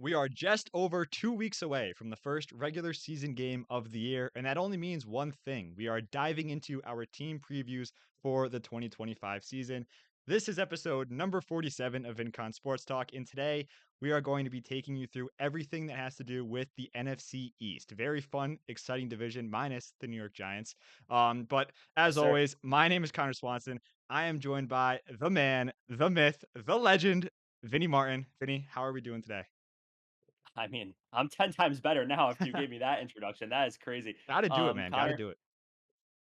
We are just over 2 weeks away from the first regular season game of the year, and that only means one thing. We are diving into our team previews for the 2025 season. This is episode number 47 of VinConn Sports Talk, and today we are going to be taking you through everything that has to do with the NFC East. Very fun, exciting division, minus the New York Giants. But Yes, as sir. always, my name is Connor Swanson. I am joined by the man, the myth, the legend, Vinny Martin. Vinny, how are we doing today? I mean, I'm 10 times better now after you gave me that introduction. That is crazy. Gotta do it, man. Gotta Connor, do it.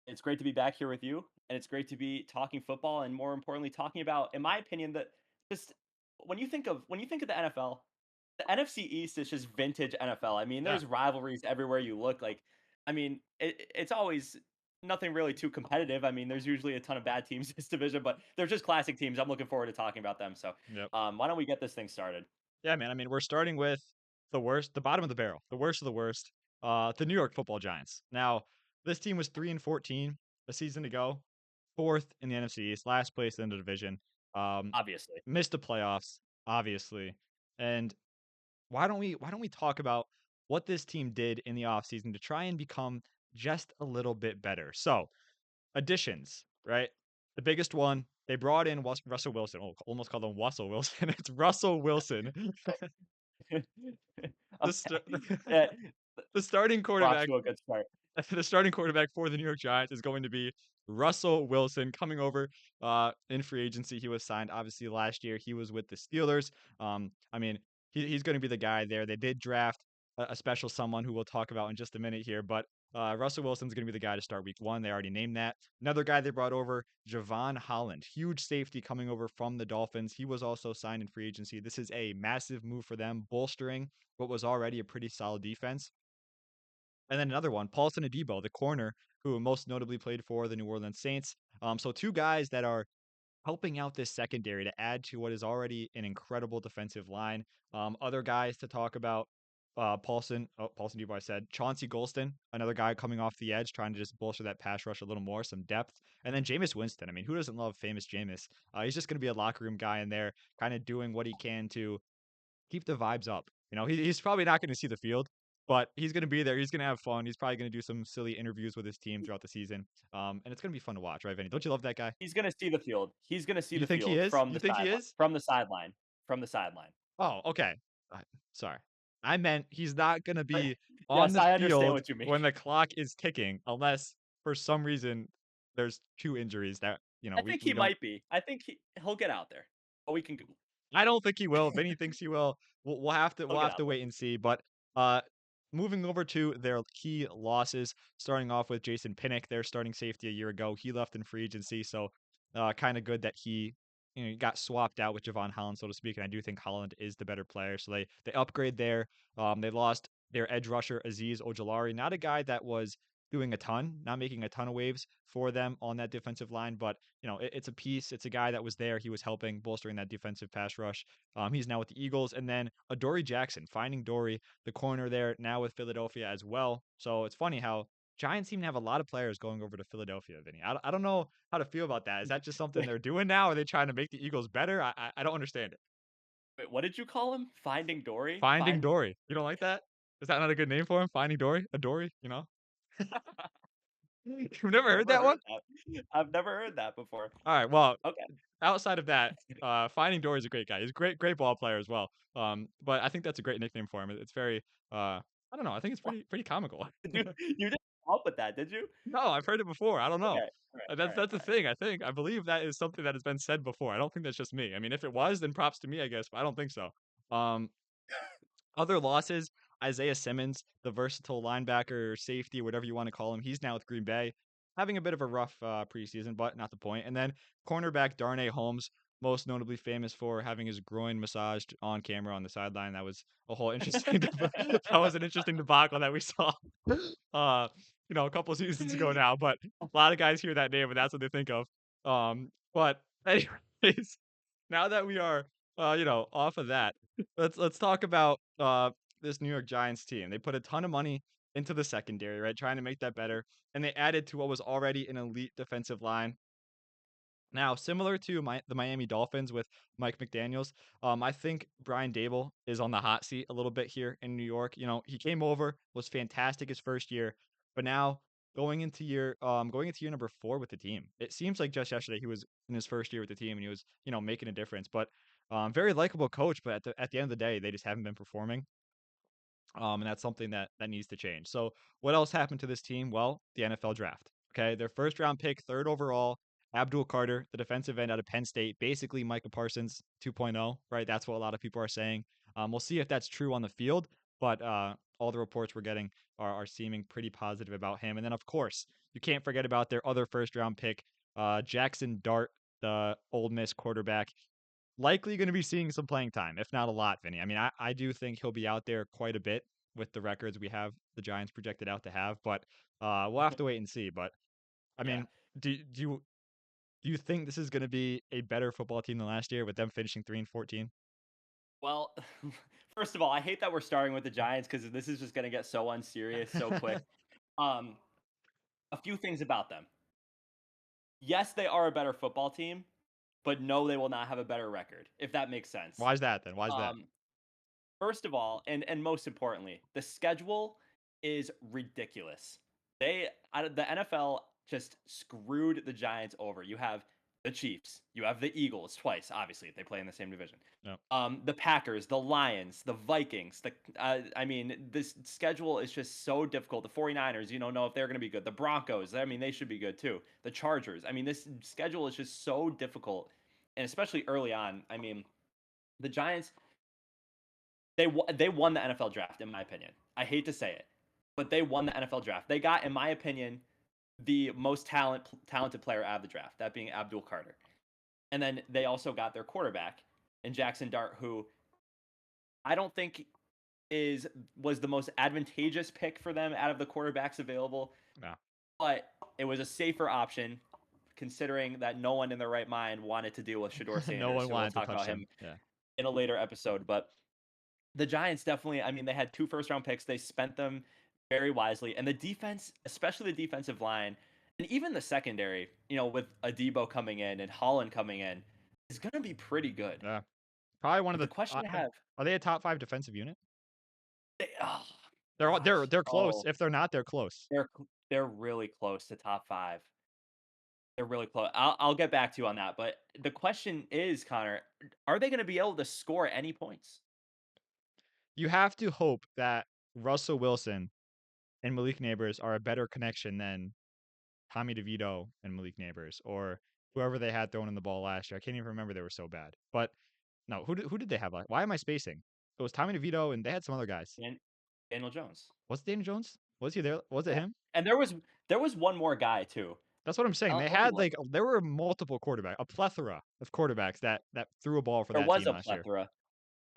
it's great to be back here with you, and it's great to be talking football, and more importantly, talking about, in my opinion, that just when you think of the NFL, the NFC East is just vintage NFL. I mean, Yeah. there's rivalries everywhere you look. I mean, it's always nothing really too competitive. I mean, there's usually a ton of bad teams in this division, but they're just classic teams. I'm looking forward to talking about them. So, Yep. why don't we get this thing started? Yeah, man. I mean, we're starting with the worst, the bottom of the barrel, the worst of the worst, the New York Football Giants. Now, this team was 3-14 a season ago, fourth in the NFC East, last place in the division. Um, Obviously. Missed the playoffs, obviously. And why don't we talk about what this team did in the offseason to try and become just a little bit better? So, additions, right? The biggest one, they brought in Russell Wilson. Oh, almost called him Wussell Wilson. It's Russell Wilson. The st- Okay. Yeah, the starting we're off quarterback, to a good start. the starting quarterback for the New York Giants is going to be Russell Wilson coming over in free agency. He was signed obviously last year. He was with the Steelers. I mean, he's going to be the guy there. They did draft a special someone who we'll talk about in just a minute here, but Russell Wilson's going to be the guy to start week one. They already named that. Another guy they brought over, Javon Holland, huge safety coming over from the Dolphins. He was also signed in free agency. This is a massive move for them, bolstering what was already a pretty solid defense. And then another one, Paulson Adebo, the corner, who most notably played for the New Orleans Saints. So two guys that are helping out this secondary to add to what is already an incredible defensive line. Other guys to talk about, Paulson Adebo, I said. Chauncey Golston, another guy coming off the edge, trying to just bolster that pass rush a little more, some depth. And then Jameis Winston. I mean, who doesn't love famous Jameis? He's just going to be a locker room guy in there, kind of doing what he can to keep the vibes up. He's probably not going to see the field, but he's going to be there. He's going to have fun. He's probably going to do some silly interviews with his team throughout the season. And it's going to be fun to watch, right, Vinny? Don't you love that guy? He's gonna see the field. He's gonna see You the think he field is? from You the think he sideline. is? From the sideline. From the sideline. Oh, okay. Uh, Sorry. I meant he's not going to But be on yes, the I understand field what you mean. when the clock is ticking, unless for some reason there's two injuries that, I we, think we he don't. might be. I think he'll get out there. But we can I don't think he will. Vinny thinks he will. We'll have to he'll we'll get have out to there. wait and see. But uh, moving over to their key losses, starting off with Jason Pinnock, their starting safety a year ago. He left in free agency, so kind of good that he got swapped out with Javon Holland, so to speak. And I do think Holland is the better player. So they upgrade there. They lost their edge rusher Aziz Ojolari, not a guy that was doing a ton, not making a ton of waves for them on that defensive line, but it's a piece. It's a guy that was there. He was helping bolstering that defensive pass rush. He's now with the Eagles, and then Adoree Jackson, finding Dory, the corner there, now with Philadelphia as well. So it's funny how Giants seem to have a lot of players going over to Philadelphia, Vinny. I don't know how to feel about that. Is that just something they're doing now? Are they trying to make the Eagles better? I don't understand it. Wait, what did you call him? Finding Dory? Finding Dory. You don't like that? Is that not a good name for him? Finding Dory? Adoree? You've never heard Never that one? heard that. I've never heard that before. All right. Well, Okay. outside of that, Finding Dory is a great guy. He's a great ball player as well. But I think that's a great nickname for him. It's very, I don't know. I think it's What? pretty comical. You didn't come up with that, did you? No, I've heard it before. I don't know. Okay. All right. All right. That's All the thing. I believe that is something that has been said before. I don't think that's just me. I mean, if it was, then props to me, I guess. But I don't think so. Um, Other losses, Isaiah Simmons, the versatile linebacker, safety, whatever you want to call him, he's now with Green Bay, having a bit of a rough preseason, but not the point. And then cornerback Darnay Holmes, most notably famous for having his groin massaged on camera on the sideline. That was a whole interesting. That was an interesting debacle that we saw, uh, a couple seasons ago now. But a lot of guys hear that name and that's what they think of. But anyways, now that we are, off of that, let's talk about this New York Giants team. They put a ton of money into the secondary, right? Trying to make that better. And they added to what was already an elite defensive line. Now, similar to the Miami Dolphins with Mike McDaniels, I think Brian Dable is on the hot seat a little bit here in New York. You know, he came over, was fantastic his first year, but now going into year number 4 with the team, it seems like just yesterday he was in his first year with the team and he was, you know, making a difference. But very likable coach, but at the end of the day, they just haven't been performing. And that's something that needs to change. So, what else happened to this team? Well, the NFL draft. Okay, their first round pick, third overall, Abdul Carter, the defensive end out of Penn State, basically Micah Parsons 2.0, right? That's what a lot of people are saying. We'll see if that's true on the field, but all the reports we're getting are seeming pretty positive about him. And then, of course, you can't forget about their other first round pick, Jackson Dart, the Ole Miss quarterback, likely going to be seeing some playing time, if not a lot, Vinny. I mean, I do think he'll be out there quite a bit with the records we have the Giants projected out to have, but we'll have to wait and see. But I Yeah. mean, do you think this is going to be a better football team than last year with them finishing 3-14? Well, first of all, I hate that we're starting with the Giants because this is just going to get so unserious so quick. Um, a few things about them. Yes, they are a better football team, but no, they will not have a better record, if that makes sense. Why is that then? Why is that? Um, First of all, and most importantly, the schedule is ridiculous. The NFL just screwed the Giants over. You have the Chiefs, you have the Eagles twice, obviously they play in the same division. No. The Packers, the Lions, the Vikings. I mean, this schedule is just so difficult. The 49ers, you don't know if they're going to be good. The Broncos, I mean, they should be good too. The Chargers, I mean, this schedule is just so difficult, and especially early on. I mean, the Giants they won the NFL draft, in my opinion. I hate to say it, but they won the NFL draft. They got, in my opinion, the most talented player out of the draft, that being Abdul Carter. And then they also got their quarterback in Jackson Dart, who I don't think is was the most advantageous pick for them out of the quarterbacks available, No. but it was a safer option considering that no one in their right mind wanted to deal with Shador No Sanders, one who we'll wanted to talk touch about him. him Yeah. in a later episode. But the Giants definitely, I mean, they had 2 first round picks. They spent them very wisely. And the defense, especially the defensive line, and even the secondary, you know, with Adebo coming in and Holland coming in, is going to be pretty good. Yeah. Probably one of But the the question I have, are they a top 5 defensive unit? oh They're all, gosh, they're close. If they're not, they're close. they're really close to top 5. They're really close. I'll get back to you on that. But the question is, Connor, are they going to be able to score any points? You have to hope that Russell Wilson and Malik Neighbors are a better connection than Tommy DeVito and Malik Neighbors or whoever they had throwing in the ball last year. I can't even remember, they were so bad. But no, who did they have? Why am I spacing? It was Tommy DeVito and they had some other guys. And Daniel Jones. Was it Daniel Jones? Was he there? Was it Yeah. him? And there was one more guy too. That's what I'm saying. They Let me had look. there were multiple quarterbacks, a plethora of quarterbacks that threw a ball for There that was team a last year. plethora.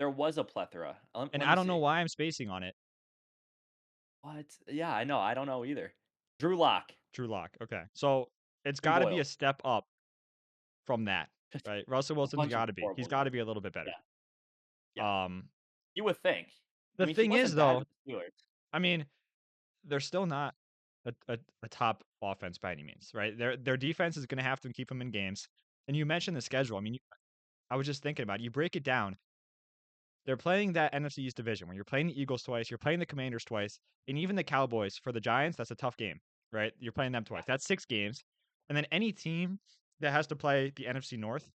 There was a plethora. And Let I me don't know see. why I'm spacing on it. What? Yeah, I know. I don't know either. Drew Lock. Drew Lock. Okay. So it's Tim got to be a Boyle. step up from that, Just right? Russell a Wilson's bunch of got to be. He's horrible got to years. be a little bit better. Yeah. Yeah. Um, You would think. I the mean, he thing is wasn't bad though, with the Steelers. I mean, they're still not a top offense by any means, right? Their defense is going to have to keep them in games. And you mentioned the schedule. I mean, I was just thinking about it. You break it down. They're playing that NFC East division where you're playing the Eagles twice, you're playing the Commanders twice, and even the Cowboys for the Giants. That's a tough game, right? You're playing them Yeah. twice. That's 6 games, and then any team that has to play the NFC North.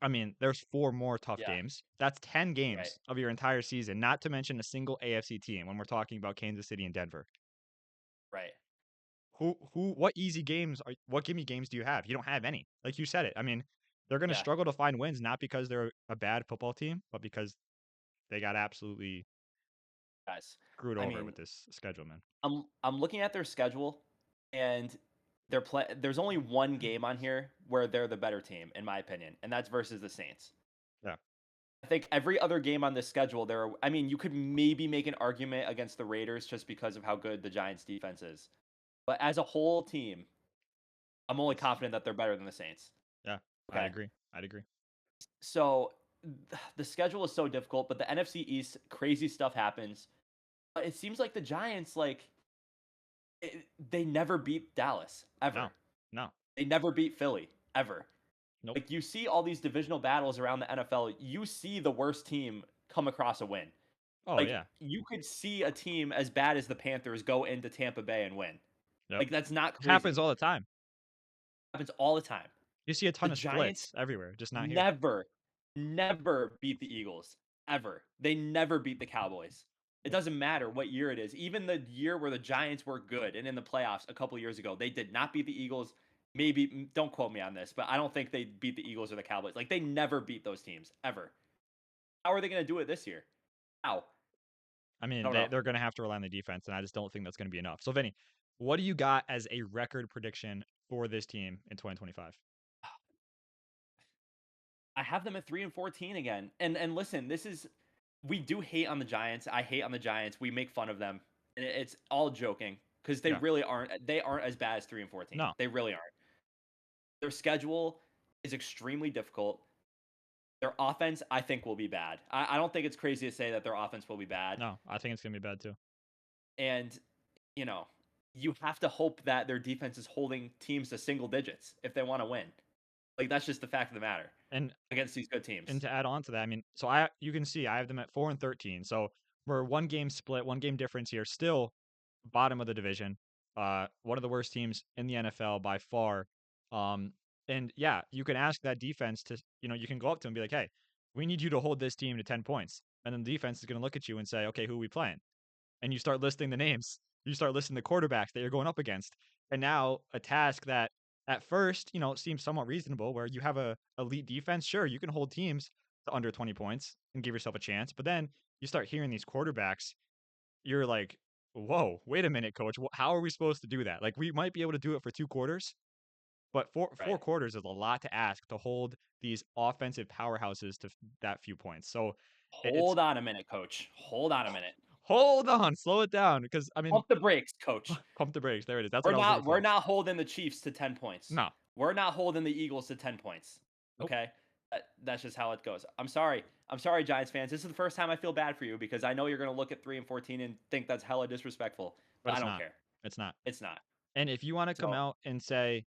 I mean, there's 4 more tough Yeah. games. That's 10 Right. games of your entire season, not to mention a single AFC team when we're talking about Kansas City and Denver. Right. What easy games what gimme games do you have? You don't have any. Like you said it. I mean, they're going to Yeah. struggle to find wins not because they're a bad football team, but because they got absolutely Guys. screwed I over mean, with this schedule, man. I'm looking at their schedule, and there's only one game on here where they're the better team, in my opinion, and that's versus the Saints. Yeah. I think every other game on this schedule, I mean, you could maybe make an argument against the Raiders just because of how good the Giants defense is. But as a whole team, I'm only It's confident that they're better than the Saints. yeah, I'd Okay. agree. I'd agree. So the schedule is so difficult, but the NFC East, crazy stuff happens. But it seems like the Giants, they never beat Dallas ever. No. No. They never beat Philly ever. Nope. Like you see all these divisional battles around the NFL, you see the worst team come across a win. Oh Like yeah. you could see a team as bad as the Panthers go into Tampa Bay and win. Yep. Like that's not Happens crazy. all the time. Happens all the time. You see a The ton of Giants splits everywhere, just not here. never, never beat the Eagles ever. They never beat the Cowboys. It Nope. doesn't matter what year it is. Even the year where the Giants were good and in the playoffs a couple years ago, they did not beat the Eagles. Maybe don't quote me on this, but I don't think they beat the Eagles or the Cowboys. Like they never beat those teams ever. How are they going to do it this year? How? I I mean, don't know. they're going to have to rely on the defense, and I just don't think that's going to be enough. So, Vinny, what do you got as a record prediction for this team in 2025? I have them at 3-14 again. And listen, this is we do hate on the Giants. I hate on the Giants. We make fun of them. And it's all joking because Yeah. they aren't as bad as 3-14. No, They really aren't. Their schedule is extremely difficult. Their offense, I think, will be bad. I don't think it's crazy to say that their offense will be bad. no, I think it's going to be bad too. And, you know, you have to hope that their defense is holding teams to single digits if they want to win. Like that's just the fact of the matter And against these good teams. and to add on to that, I mean, so you can see I have them at 4-13. So we're one game split, one game difference here. Still bottom of the division. One of the worst teams in the NFL by far. Um, and yeah, you can ask that defense to, you can go up to them and be like, hey, we need you to hold this team to 10 points. And then the defense is going to look at you and say, okay, who are we playing? And you start listing the names. You start listing the quarterbacks that you're going up against. And now a task that at first, seems somewhat reasonable where you have a elite defense. Sure, you can hold teams to under 20 points and give yourself a chance. But then you start hearing these quarterbacks, you're like, whoa, wait a minute, coach. How are we supposed to do that? Like we might be able to do it for 2 quarters, but four Right. quarters is a lot to ask to hold these offensive powerhouses to that few points. So it's Hold on a minute, coach. Hold on a minute. hold on, slow it down because I mean, Pump the brakes, coach. pump the brakes. There it is. That's what I was looking We're for. not holding the Chiefs to 10 points. No, We're not holding the Eagles to 10 points. nope, Okay? That's just how it goes. I'm sorry. I'm sorry, Giants fans. This is the first time I feel bad for you because I know you're going to look at 3-14 and think that's hella disrespectful, but but I it's don't not. care. It's not. It's not. And if you want to come So, out and say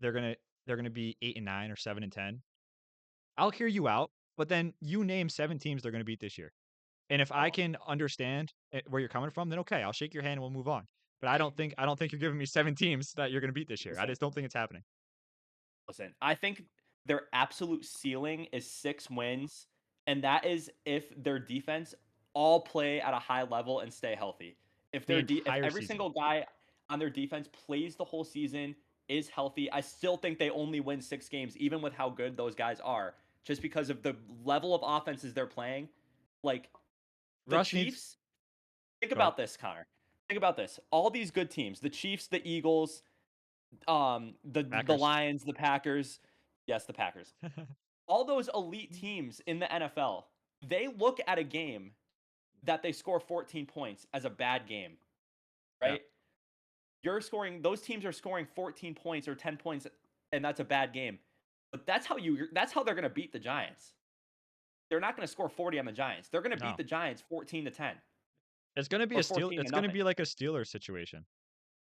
they're gonna they're gonna be 8-9 or 7-10, I'll hear you out. But then you name 7 teams they're gonna beat this year. And if I oh, can understand where you're coming from, then okay, I'll shake your hand and we'll move on. But I don't think you're giving me 7 teams that you're gonna beat this year. I listen. just don't think it's happening. Listen, I think their absolute ceiling is 6 wins, and that is if their defense all play at a high level and stay healthy. The If entire every season. single guy on their defense plays the whole season, is healthy, I still think they only win 6 games even with how good those guys are, just because of the level of offenses they're playing. Like the Russ needs Chiefs, think go ahead. about this, Connor. Think about this. All these good teams, the Chiefs, the Eagles, the Packers. Lions, the Packers, yes, the Packers, all those elite teams in the NFL, they look at a game that they score 14 points as a bad game, Yeah. right? Those teams are scoring 14 points or 10 points, and that's a bad game. But that's how they're gonna beat the Giants. They're not gonna score 40 on the Giants. They're gonna beat No. the Giants 14-10 It's gonna be or a steal 14 to it's gonna nothing. be like a Steelers situation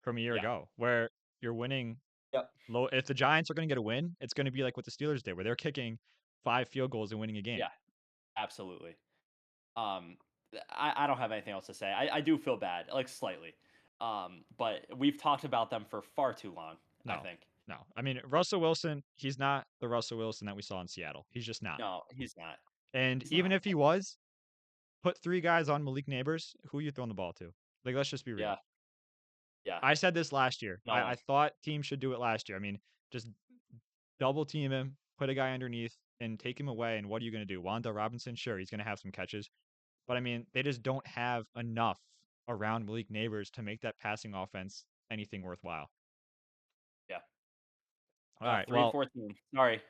from a year Yeah. ago where you're winning Yep. low. If the Giants are gonna get a win, it's gonna be like what the Steelers did, where they're kicking 5 field goals and winning a game. Yeah. Absolutely. Um, I don't have anything else to say. I do feel bad, like slightly. But we've talked about them for far too long, I No. think. No. I mean, Russell Wilson, he's not the Russell Wilson that we saw in Seattle. He's just not. No, he's not. And He's even not. if he was, put 3 guys on Malik Neighbors, who are you throwing the ball to? Like, let's just be real. Yeah. Yeah. I said this last year. No I one. thought teams should do it last year. I mean, just double team him, put a guy underneath, and take him away. And what are you going to do? Wanda Robinson, sure, he's going to have some catches. But I mean, they just don't have enough around Malik Neighbors to make that passing offense anything worthwhile. Yeah. All right. Three and Well, 14.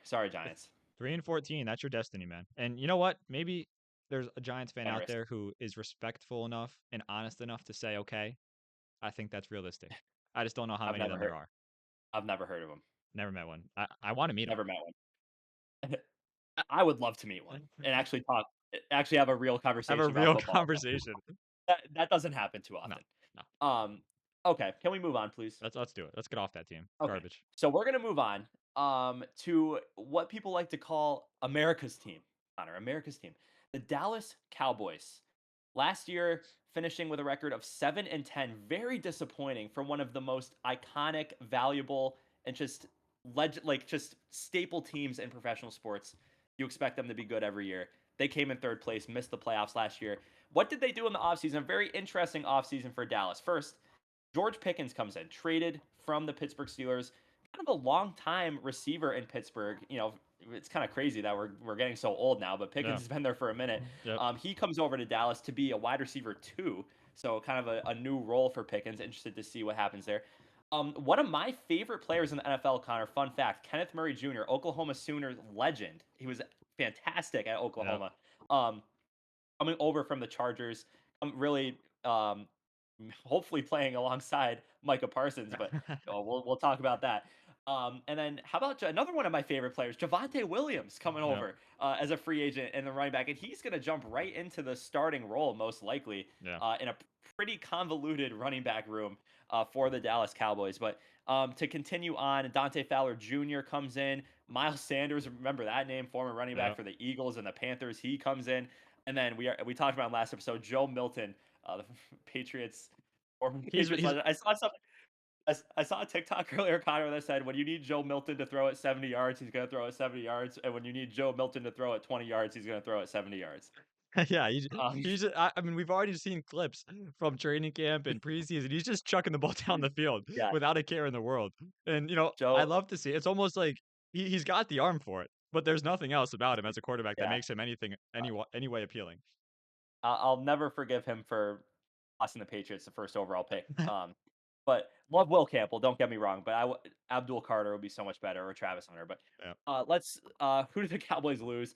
Sorry, Giants. 3-14, that's your destiny, man. And you know what? Maybe there's a Giants fan out Generous. there who is respectful enough and honest enough to say, okay, I think that's realistic. I just don't know how I've many of never them heard. there are. I've never heard of him. Never met one. I want to meet Never met one. I would love to meet one them. and actually talk. Actually, have a real Have a conversation about real football. conversation. That doesn't happen too No, often. no. Okay, can we move on, please? Let's do it. Let's get off that team. Okay. Garbage. So we're gonna move on to what people like to call America's team. Connor, America's team. The Dallas Cowboys. Last year, finishing with a record of 7-10. Very disappointing for one of the most iconic, valuable, and just just staple teams in professional sports. You expect them to be good every year. They came in third place, missed the playoffs last year. What did they do in the offseason? A very interesting offseason for Dallas. First, George Pickens comes in, traded from the Pittsburgh Steelers. Kind of a long time receiver in Pittsburgh. It's kind of crazy that we're getting so old now, but Pickens Yeah. has been there for a minute. Yep. He comes over to Dallas to be a wide receiver too, so kind of a new role for Pickens. Interested to see what happens there. One of my favorite players in the NFL, Connor. Fun fact: Kenneth Murray Jr., Oklahoma Sooners legend. He was fantastic at Yep. Oklahoma. Um, Coming over from the Chargers, really, hopefully playing alongside Micah Parsons, but we'll talk about that. And then how about another one of my favorite players, Javonte Williams, coming Yep. over as a free agent and the running back, and he's going to jump right into the starting role most likely Yeah. in a pretty convoluted running back room for the Dallas Cowboys. But to continue on, Dante Fowler Jr. comes in. Miles Sanders, remember that name, former running back Yep. for the Eagles and the Panthers. He comes in. And then we talked about him last episode, Joe Milton, the Patriots, former Patriots He's legend. I saw a TikTok earlier, Connor, that said when you need Joe Milton to throw it 70 yards, he's going to throw it 70 yards, and when you need Joe Milton to throw it 20 yards, he's going to throw it 70 yards. yeah, Um, I mean, we've already seen clips from training camp and preseason. He's just chucking the ball down the field yeah, without a care in the world. And I Joe. love to see it. It's almost like he's got the arm for it, but there's nothing else about him as a quarterback that Yeah, makes him any way appealing. I'll never forgive him for tossing the Patriots the first overall pick. But love Will Campbell. Don't get me wrong, but Abdul Carter would be so much better, or Travis Hunter. But Yeah. let's who did the Cowboys lose?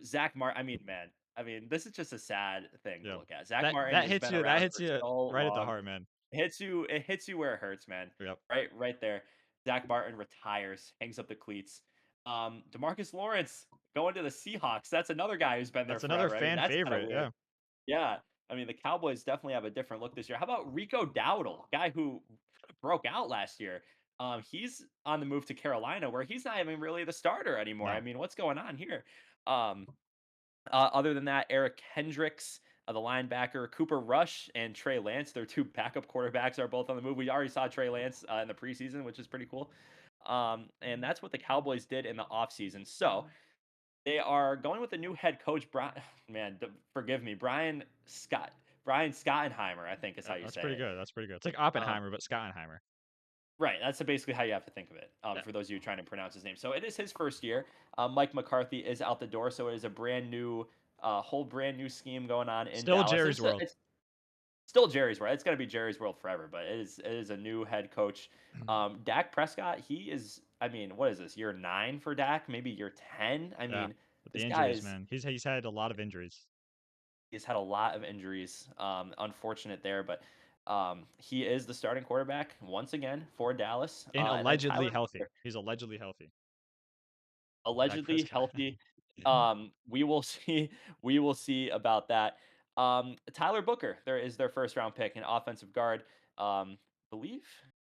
Zach Martin. I mean, man. I mean, this is just a sad thing to Yeah. look at. Zach That Martin that has hits been you that around hits for you so right at the long. heart, man. It hits you where it hurts, man. Yep. Right there. Zach Martin retires, hangs up the cleats. Demarcus Lawrence going to the Seahawks. That's another guy who's been there That's another forever. I mean, fan that's kind of favorite. weird. Yeah. Yeah. I mean, the Cowboys definitely have a different look this year. How about Rico Dowdle, guy who broke out last year? He's on the move to Carolina, where he's not even really the starter anymore. I No. mean, what's going on here? Um, Other than that, Eric Hendricks, the linebacker, Cooper Rush, and Trey Lance, their two backup quarterbacks, are both on the move. We already saw Trey Lance in the preseason, which is pretty cool. And that's what the Cowboys did in the offseason. So they are going with a new head coach, Brian. Man, forgive me, Brian Schottenheimer, I think is how you That's say pretty it. good. That's pretty good. It's like Um, Oppenheimer, but Schottenheimer. right, that's basically how you have to think of it. Yeah. For those of you trying to pronounce his name, so it is his first year. Mike McCarthy is out the door, so it is a whole brand new scheme going on in Still Dallas. Jerry's world. It's still Jerry's world. It's going to be Jerry's world forever, but it is a new head coach. Dak Prescott, he is. I mean, what is this, year 9 for Dak? Maybe year 10. I Yeah. mean, With the this guy injuries, is man. He's had a lot of injuries. he's had a lot of injuries. Unfortunate there, but he is the starting quarterback once again for Dallas. And And then allegedly Tyler healthy. Buchner, He's allegedly healthy. Dak allegedly Prescott. healthy. We will see. We will see about that. Tyler Booker, there is their first round pick, an offensive guard. Believe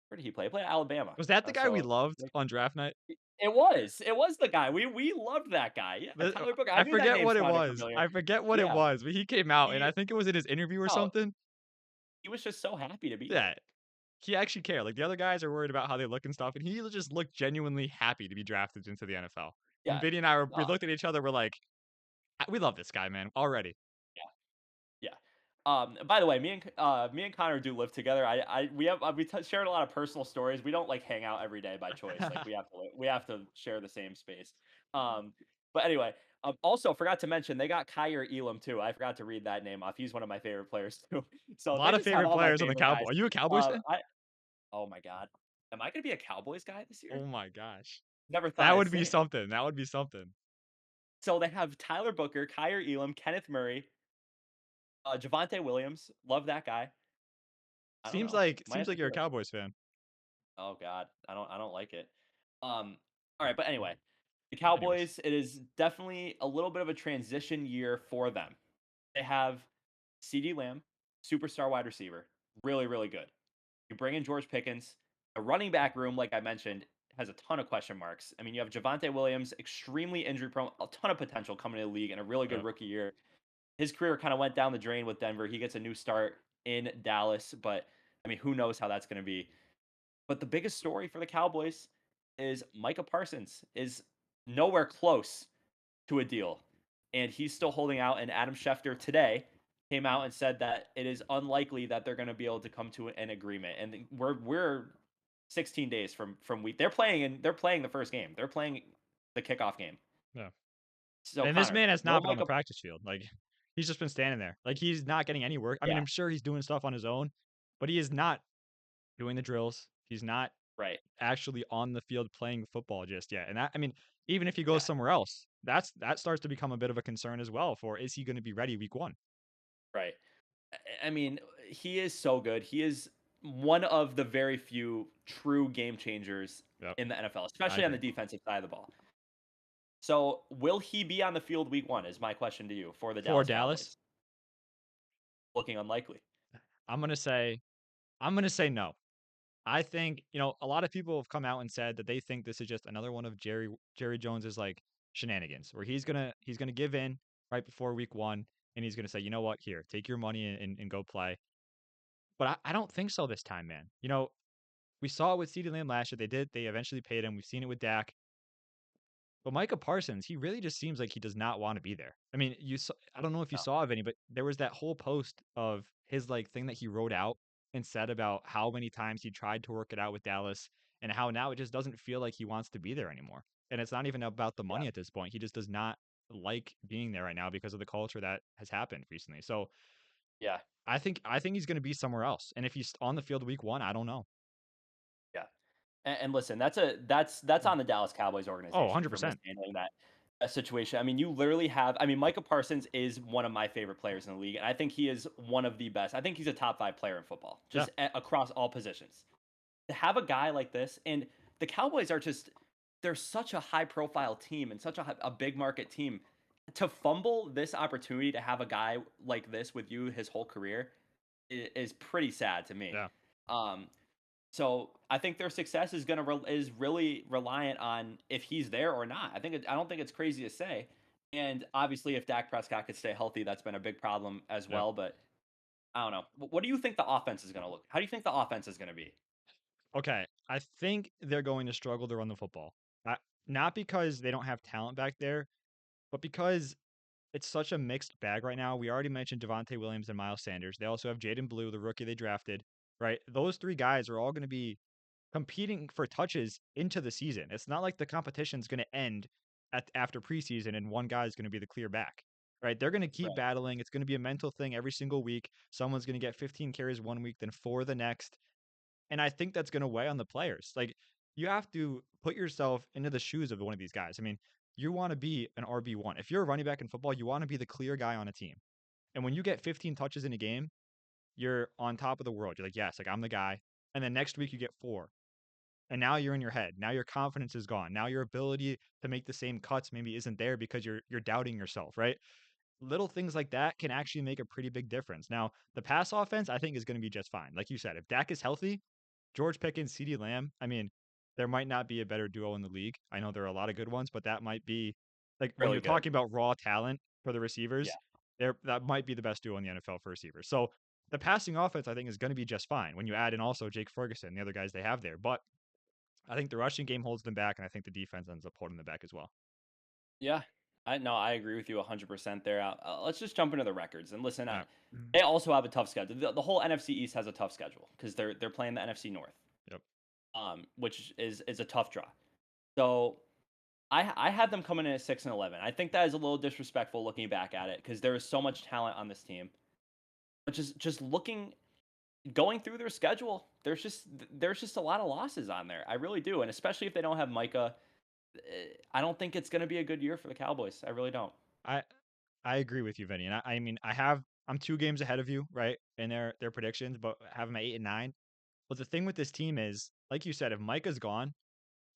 where did he play? He played at Alabama. Was that the guy we So loved on draft night? it was the guy we loved that guy. Yeah, The Tyler Booker. I I knew that forget name what it sounded was. familiar. I forget what it Yeah, was, but he came out, and he I think it was in his interview or no, something. he was just so happy to be Yeah. there. He actually cared. Like, the other guys are worried about how they look and stuff, and he just looked genuinely happy to be drafted into the NFL. And Yeah. Vinny and I we Uh, looked at each other, we're like, We love this guy, man, already." yeah. Yeah. By the way, me and Connor do live together. We shared a lot of personal stories. We don't like hang out every day by choice. Like we have to share the same space. Um, but anyway, also forgot to mention they got Kyer Elam too. I forgot to read that name off. He's one of my favorite players too. A So lot they of just have favorite all my players on the favorite guys. Cowboys. Are you a Cowboys fan? I Oh my god, am I gonna be a Cowboys guy this year? Oh my gosh. Never thought That I'd would be say it. something, that would be something. So they have Tyler Booker, Kyer Elam, Kenneth Murray, Javonte Williams. Love that guy. I don't Seems know. like Might seems have to like you're a do it. Cowboys fan. Oh god, I don't like it. All right, but anyway, the Anyways. Cowboys, it is definitely a little bit of a transition year for them. They have CD Lamb, superstar wide receiver, really really good. You bring in George Pickens. A running back room, like I mentioned, has a ton of question marks. I mean, you have Javonte Williams, extremely injury prone, a ton of potential coming to the league and a really good Yep. rookie year. His career kind of went down the drain with Denver. He gets a new start in Dallas, but I mean, who knows how that's going to be. But the biggest story for the Cowboys is Micah Parsons is nowhere close to a deal. And he's still holding out. And Adam Schefter today came out and said that it is unlikely that they're going to be able to come to an agreement. And we're 16 days from week. They're playing the first game. They're playing the kickoff game. Yeah. So And this Connor, man has no not been on the Micah. practice field. Like he's just been standing there. Like he's not getting any work. I mean, Yeah, I'm sure he's doing stuff on his own, but he is not doing the drills. He's not right. actually on the field playing football just yet. And that, I mean, even if he goes Yeah, somewhere else, that starts to become a bit of a concern as well for is he going to be ready week 1? right. I mean, he is so good. He is one of the very few true game changers Yep. in the NFL, I especially on the agree. defensive side of the ball. So, will he be on the field week 1 is my question to you for the For Dallas Dallas, Cowboys. Looking unlikely. I'm going to say I'm going to say no. I think, a lot of people have come out and said that they think this is just another one of Jerry Jones's like shenanigans where he's gonna give in right before week 1 and he's gonna say, you know what, here, take your money and go play. But I don't think so this time, man. We saw it with CeeDee Lamb last year. They eventually paid him. We've seen it with Dak. But Micah Parsons, he really just seems like he does not want to be there. I mean, I don't know if you No. saw of any, but there was that whole post of his like thing that he wrote out and said about how many times he tried to work it out with Dallas and how now it just doesn't feel like he wants to be there anymore. And it's not even about the Yeah. money at this point. He just does not like being there right now because of the culture that has happened recently. So Yeah. I think he's going to be somewhere else. And if he's on the field week 1, I don't know. Yeah. And listen, that's on the Dallas Cowboys Oh, organization for 100%. mishandling that situation. I mean, you literally have. I mean, Micah Parsons is one of my favorite players in the league, and I think he is one of the best. I think he's a top 5 player in football, Yeah. just across all positions. To have a guy like this, and the Cowboys are just. They're such a high profile team and such a big market team. To fumble this opportunity to have a guy like this with you his whole career is pretty sad to me. Yeah. Um, so I think their success is really reliant on if he's there or not. I don't think it's crazy to say. And obviously, if Dak Prescott could stay healthy, that's been a big problem as Yep. well. But I don't know. What do you think the offense is going to look? How do you think the offense is going to be? Okay, I think they're going to struggle to run the football. Uh, Not because they don't have talent back there, but because it's such a mixed bag right now. We already mentioned Devontae Williams and Miles Sanders. They also have Jaden Blue, the rookie they drafted, right? Those three guys are all going to be competing for touches into the season. It's not like the competition's going to end after preseason and one guy is going to be the clear back, right? They're going to keep Right. battling. It's going to be a mental thing every single week. Someone's going to get 15 carries one week, then 4 the next. And I think that's going to weigh on the players. Like you have to put yourself into the shoes of one of these guys. I mean, you want to be an RB1. If you're a running back in football, you want to be the clear guy on a team. And when you get 15 touches in a game, you're on top of the world. You're like, yes, like I'm the guy. And then next week you get 4. And now you're in your head. Now your confidence is gone. Now your ability to make the same cuts maybe isn't there because you're doubting yourself, right? Little things like that can actually make a pretty big difference. Now, the pass offense I think is going to be just fine. Like you said, if Dak is healthy, George Pickens, CeeDee Lamb, I mean, there might not be a better duo in the league. I know there are a lot of good ones, but that might be like when Really you're good. talking about raw talent for the Yeah. receivers, there that might be the best duo in the NFL for receivers. So the passing offense, I think, is going to be just fine when you add in also Jake Ferguson, the other guys they have there. But I think the rushing game holds them back, and I think the defense ends up holding them back as well. Yeah. I agree with you 100% there. Let's just jump into the records and listen. Yeah. Mhm. They also have a tough schedule. The whole NFC East has a tough schedule because they're playing the NFC North, Yep. which is a tough draw. So I had them coming in at 6-11. I think that is a little disrespectful looking back at it because there is so much talent on this team. But just looking going through their schedule, there's just a lot of losses on there. I really do, and especially if they don't have Micah, I don't think it's going to be a good year for the Cowboys. I really don't. I I agree with you, Vinny. And I mean, I'm 2 games ahead of you, right, in their predictions, but have them at 8 and 9. But the thing with this team is, like you said, if Micah's gone,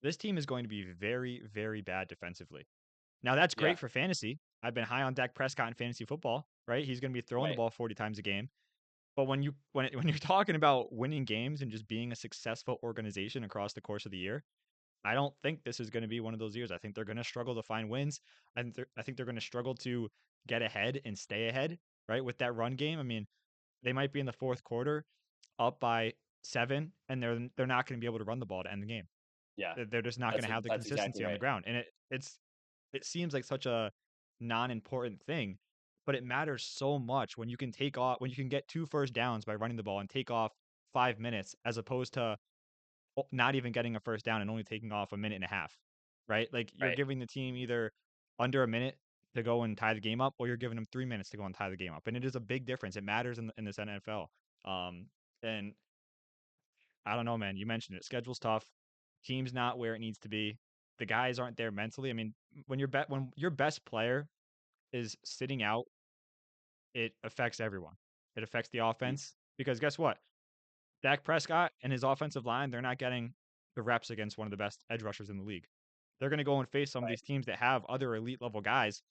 this team is going to be very, very bad defensively. Now that's Yeah, great for fantasy. I've been high on Dak Prescott in fantasy football, right? He's going to be throwing the right. ball 40 times a game. But when you're talking about winning games and just being a successful organization across the course of the year, I don't think this is going to be one of those years. I think they're going to struggle to find wins. I think they're going to struggle to get ahead and stay ahead, right? With that run game. I mean, they might be in the fourth quarter up by 7 and they're not going to be able to run the ball to end the game. Yeah, They're just not going to have the that's exactly consistency on the right. ground. And it seems like such a non-important thing, but it matters so much when you can take off when you can get 2 first downs by running the ball and take off 5 minutes as opposed to not even getting a first down and only taking off a minute and a half, right? Like you're Right. giving the team either under a minute to go and tie the game up, or you're giving them 3 minutes to go and tie the game up, and it is a big difference. It matters in this NFL. And I don't know, man. You mentioned it. Schedule's tough. Team's not where it needs to be. The guys aren't there mentally. I mean, when your best player is sitting out, it affects everyone. It affects the Mhm. offense because guess what? Dak Prescott and his offensive line, they're not getting the reps against one of the best edge rushers in the league. They're going to go and face some of Right. these teams that have other elite level guys,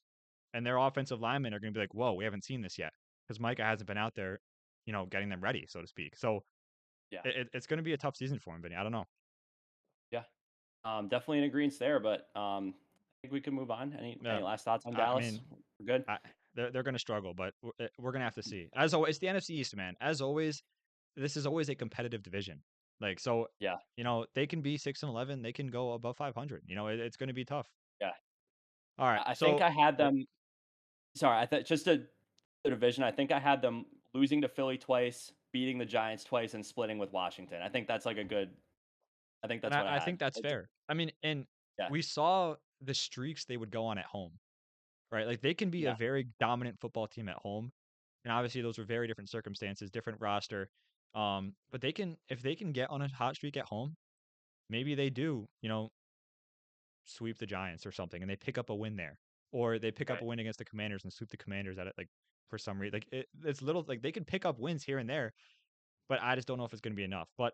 and their offensive linemen are going to be like, "Whoa, we haven't seen this yet," because Micah hasn't been out there, getting them ready, so to speak. So Yeah. it's going to be a tough season for him, Vinny. I don't know. Yeah. Definitely in agreement there, but I think we can move on. Yeah, Any last thoughts on I Dallas? mean, We're good. I, they're going to struggle, but we're going to have to see. As always, it's the NFC East, man. As always, this is always a competitive division. Like so, Yeah. they can be 6-11, they can go above 500. It's going to be tough. Yeah. All right, I think so I had oh, them. Sorry, I thought just the division. I think I had them losing to Philly twice, beating the Giants twice, and splitting with Washington. I think that's like a good. I think and that's what I I had. think that's fair. I mean, and Yeah. we saw the streaks they would go on at home, right? Like they can be a Yeah. very dominant football team at home, and obviously those were very different circumstances, different roster. But they can if they can get on a hot streak at home, maybe they do, sweep the Giants or something, and they pick up a win there, or they pick up Right. a win against the Commanders and sweep the Commanders at it, like for some reason. Like it's little like they can pick up wins here and there, but I just don't know if it's going to be enough. But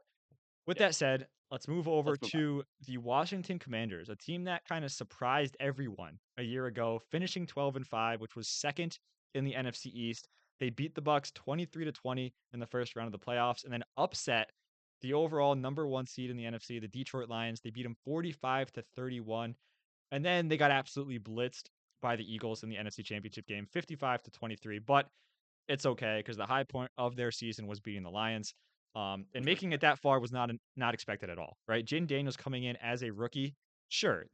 with Yeah. that said, let's move over Let's move on. to the Washington Commanders, a team that kind of surprised everyone a year ago, finishing 12-5, which was second in the NFC East. They beat the Bucks 23-20 in the first round of the playoffs and then upset the overall number 1 seed in the NFC, the Detroit Lions. They beat them 45-31, and then they got absolutely blitzed by the Eagles in the NFC Championship game, 55-23, but it's okay because the high point of their season was beating the Lions. And For making it sure. that far was not expected at all, right? Jaden Daniels coming in as a rookie, sure,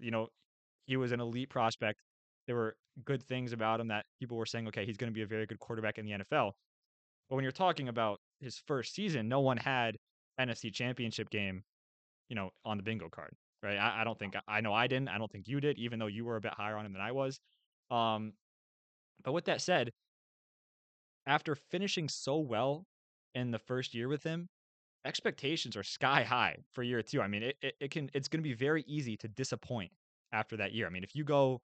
he was an elite prospect. There were good things about him that people were saying, okay, he's going to be a very good quarterback in the NFL. But when you're talking about his first season, no one had NFC Championship game, on the bingo card, right? I don't think I know I didn't. I don't think you did, even though you were a bit higher on him than I was. Um, but with that said, after finishing so well in the first year with him, expectations are sky high for year two. I mean, it's going to be very easy to disappoint after that year. I mean, if you go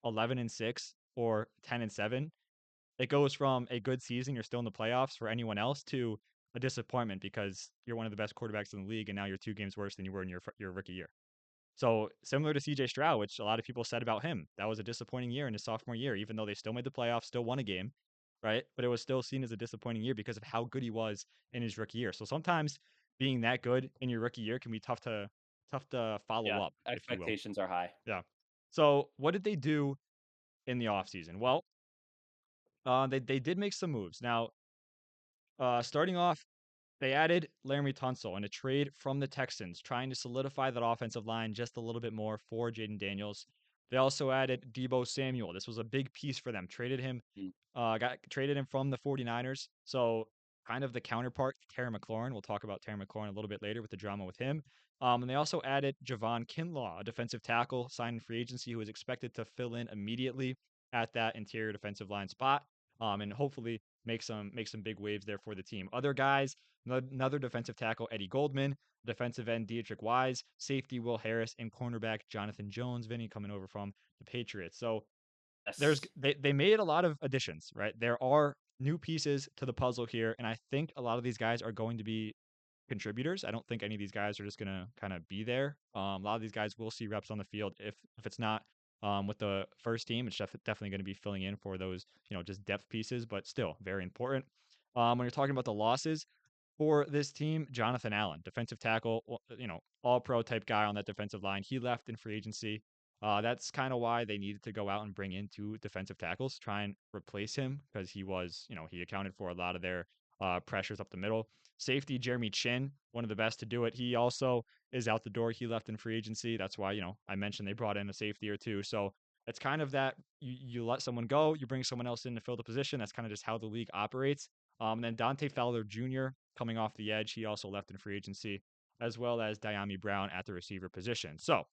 11-6 or 10-7, it goes from a good season, you're still in the playoffs for anyone else, to a disappointment because you're one of the best quarterbacks in the league and now you're 2 games worse than you were in your rookie year. So similar to CJ Stroud, which a lot of people said about him, that was a disappointing year in his sophomore year, even though they still made the playoffs, still won a game, right? But it was still seen as a disappointing year because of how good he was in his rookie year. So sometimes being that good in your rookie year can be tough to follow Yeah. up, if you will. Expectations are high. Yeah. So what did they do in the offseason? Well, they did make some moves. Now, starting off, they added Laramie Tunsil in a trade from the Texans, trying to solidify that offensive line just a little bit more for Jaden Daniels. They also added Debo Samuel. This was a big piece for them. Mm. Got traded him from the 49ers. So kind of the counterpart to Terry McLaurin. We'll talk about Terry McLaurin a little bit later with the drama with him. And they also added Javon Kinlaw, a defensive tackle signed in free agency who is expected to fill in immediately at that interior defensive line spot. And hopefully make some big waves there for the team. Other guys, another defensive tackle, Eddie Goldman, defensive end, Dietrich Wise, safety, Will Harris, and cornerback, Jonathan Jones, Vinny, coming over from the Patriots. So Yes. they made a lot of additions, right? There are new pieces to the puzzle here, and I think a lot of these guys are going to be contributors. I don't think any of these guys are just gonna kind of be there. A lot of these guys will see reps on the field. If it's not with the first team, it's definitely going to be filling in for those just depth pieces, but still very important. When you're talking about the losses for this team, Jonathan Allen, defensive tackle, all pro type guy on that defensive line. He left in free agency. That's kind of why they needed to go out and bring in two defensive tackles, try and replace him because he was, he accounted for a lot of their pressures up the middle. Safety, Jeremy Chin, one of the best to do it. He also is out the door. He left in free agency. That's why, I mentioned they brought in a safety or two. So it's kind of that you let someone go, you bring someone else in to fill the position. That's kind of just how the league operates. And then Dante Fowler Jr. coming off the edge, he also left in free agency, as well as Diami Brown at the receiver position. So,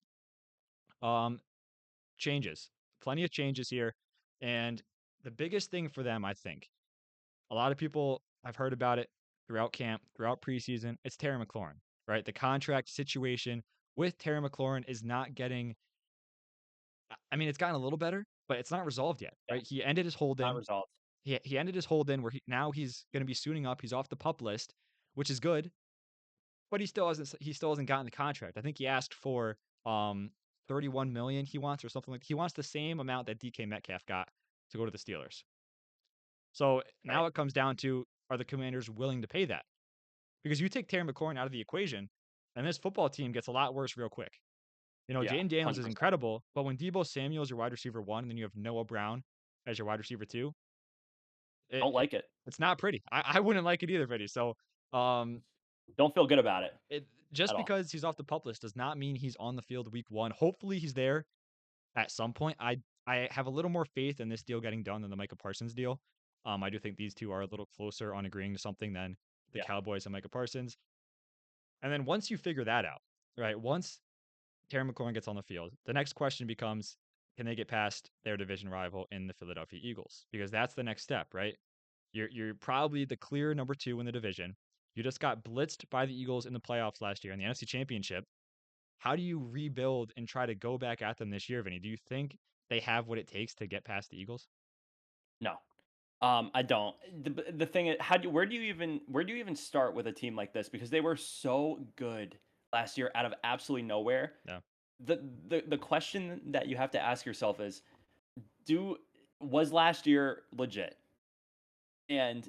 um, changes, plenty of changes here. And the biggest thing for them, I think, a lot of people have heard about it throughout camp, throughout preseason. It's Terry McLaurin, right? The contract situation with Terry McLaurin is not getting, I mean, it's gotten a little better, but it's not resolved yet, Yeah, right? He ended his hold not in. resolved. He ended his hold in where now he's going to be suiting up. He's off the pup list, which is good, but he still hasn't gotten the contract. I think he asked for um 31 million he wants or something like he wants the same amount that DK Metcalf got to go to the Steelers. So now Right? it comes down to are the Commanders willing to pay that? Because you take Terry McLaurin out of the equation, and this football team gets a lot worse real quick. Yeah, Jaden Daniels is 100%. incredible, but when Debo Samuel is your wide receiver one, and then you have Noah Brown as your wide receiver two, it, Don't it like it it's not pretty. I wouldn't like it either, Vinny. So um, Don't feel good about it It just at all. because he's off the pup list does not mean he's on the field week one. Hopefully he's there at some point. I have a little more faith in this deal getting done than the Micah Parsons deal. I do think these two are a little closer on agreeing to something than the Yeah. Cowboys and Micah Parsons. And then once you figure that out, right? Once Terry McLaurin gets on the field, the next question becomes, can they get past their division rival in the Philadelphia Eagles? Because that's the next step, right? You're probably the clear number two in the division. You just got blitzed by the Eagles in the playoffs last year in the NFC Championship. How do you rebuild and try to go back at them this year, Vinny? Do you think they have what it takes to get past the Eagles? No. I don't. The thing is, how do where do you even start with a team like this because they were so good last year out of absolutely nowhere. Yeah, The question that you have to ask yourself is, do was last year legit? And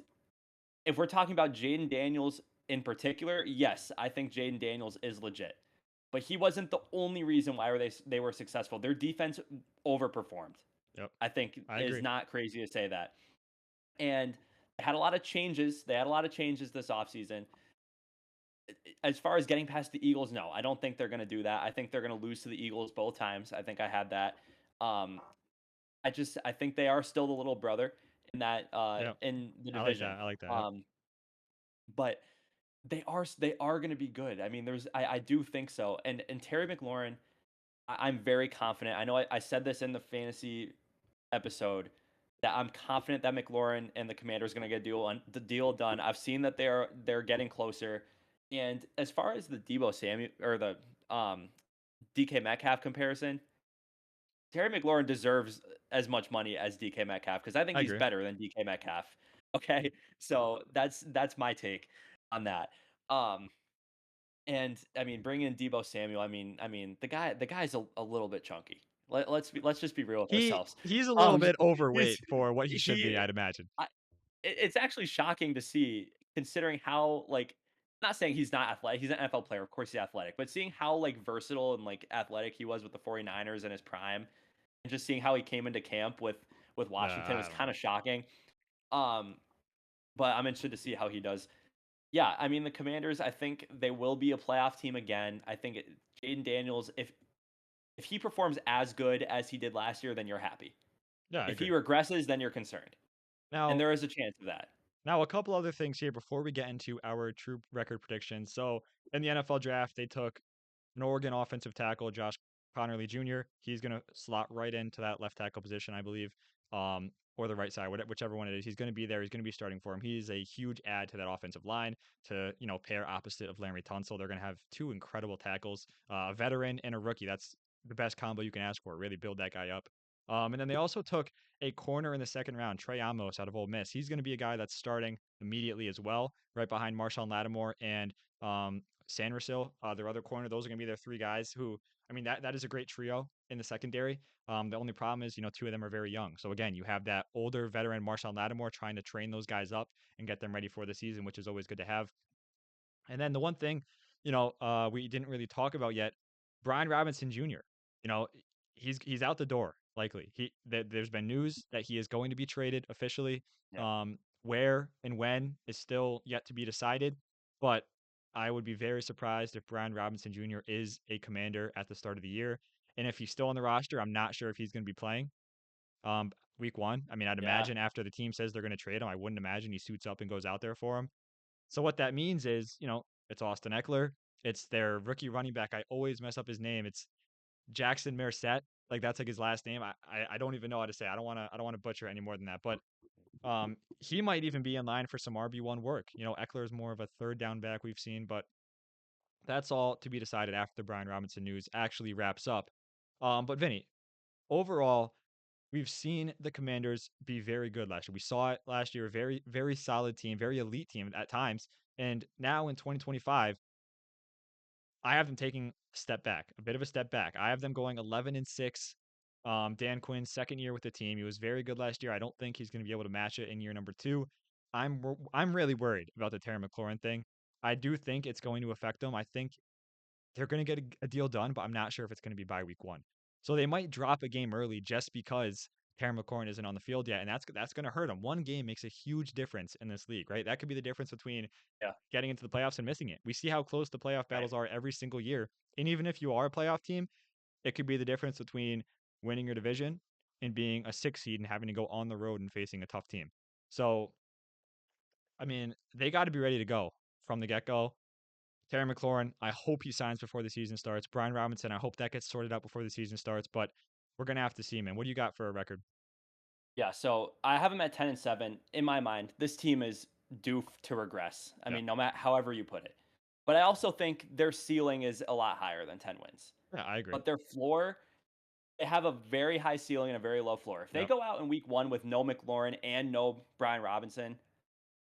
if we're talking about Jaden Daniels in particular, yes, I think Jaden Daniels is legit. But he wasn't the only reason why they were successful. Their defense overperformed. yep, I think I is agree. not crazy to say that. And they had a lot of changes. They had a lot of changes this offseason. As far as getting past the Eagles, no, I don't think they're going to do that. I think they're going to lose to the Eagles both times. I think I had that. Um, I think they are still the little brother Yep, in the I like division. that. I like that. Yep. Um, but they are going to be good. I mean, I do think so. And Terry McLaurin, I'm very confident. I know I said this in the fantasy episode that I'm confident that McLaurin and the Commanders going to get the deal done. I've seen that they're getting closer. And as far as the Debo Samuel or the DK Metcalf comparison, Terry McLaurin deserves as much money as DK Metcalf because I think I he's agree. better than DK Metcalf. Okay, so that's my take on that. Um, and I mean, bringing in Debo Samuel, I mean, the guy's a little bit chunky. Let's just be real with ourselves. He's a little Um, bit he's overweight for what he should be, he I'd imagine. I, it's actually shocking to see considering how like not saying he's not athletic, he's an NFL player, of course he's athletic, but seeing how like versatile and like athletic he was with the 49ers in his prime and just seeing how he came into camp with Washington I was don't kind know. of shocking. Um, but I'm interested to see how he does. Yeah, I mean the Commanders, I think they will be a playoff team again. I think Jaden Daniels, if he performs as good as he did last year, then you're happy. Yeah, I If he agree. regresses, then you're concerned, and Now, there is a chance of that. Now, a couple other things here before we get into our true record predictions. So, in the NFL draft, they took an Oregon offensive tackle, Josh Connerly Jr. He's going to slot right into that left tackle position, I believe, or the right side, whichever one it is. He's going to be there. He's going to be starting for him. He's a huge add to that offensive line to, pair opposite of Larry Tunsil. They're going to have two incredible tackles, a veteran and a rookie. That's the best combo you can ask for. Really build that guy up. And then they also took a corner in the second round, Trey Amos out of Ole Miss. He's going to be a guy that's starting immediately as well, right behind Marshawn Lattimore and Sandersill, their other corner. Those are going to be their three guys who, I mean, that is a great trio. in the secondary. The only problem is, two of them are very young. So again, you have that older veteran Marshawn Lattimore trying to train those guys up and get them ready for the season, which is always good to have. And then the one thing, we didn't really talk about yet, Brian Robinson Jr. You know, he's out the door likely. There's been news that he is going to be traded officially. Yeah. Where and when is still yet to be decided, but I would be very surprised if Brian Robinson Jr. is a Commander at the start of the year. And if he's still on the roster, I'm not sure if he's going to be playing week one. I mean, I'd Yeah. imagine after the team says they're going to trade him, I wouldn't imagine he suits up and goes out there for him. So what that means is, it's Austin Eckler. It's their rookie running back. I always mess up his name. It's Jackson Merced. Like that's like his last name. I don't even know how to say. I don't want to butcher it any more than that. But he might even be in line for some RB1 work. Eckler is more of a third down back we've seen, but that's all to be decided after the Brian Robinson news actually wraps up. But Vinny, overall, we've seen the Commanders be very good last year. We saw it last year, very, very solid team, very elite team at times. And now in 2025, I have them taking a step back, a bit of a step back. I have them going 11-6. Dan Quinn's second year with the team. He was very good last year. I don't think he's going to be able to match it in year number two. I'm really worried about the Terry McLaurin thing. I do think it's going to affect them. I think they're going to get a deal done, but I'm not sure if it's going to be by week one. So they might drop a game early just because Terry McLaurin isn't on the field yet, and that's going to hurt them. One game makes a huge difference in this league, right? That could be the difference between Yeah. getting into the playoffs and missing it. We see how close the playoff Right. battles are every single year, and even if you are a playoff team, it could be the difference between winning your division and being a 6 seed and having to go on the road and facing a tough team. So, I mean, they got to be ready to go from the get go. Terry McLaurin, I hope he signs before the season starts. Brian Robinson, I hope that gets sorted out before the season starts, but we're going to have to see, man. What do you got for a record? Yeah, so I have them at 10-7. In my mind, this team is due to regress. I Yeah. mean, no matter however you put it. But I also think their ceiling is a lot higher than 10 wins. Yeah, I agree. But their floor, they have a very high ceiling and a very low floor. If they Yep. go out in week one with no McLaurin and no Brian Robinson,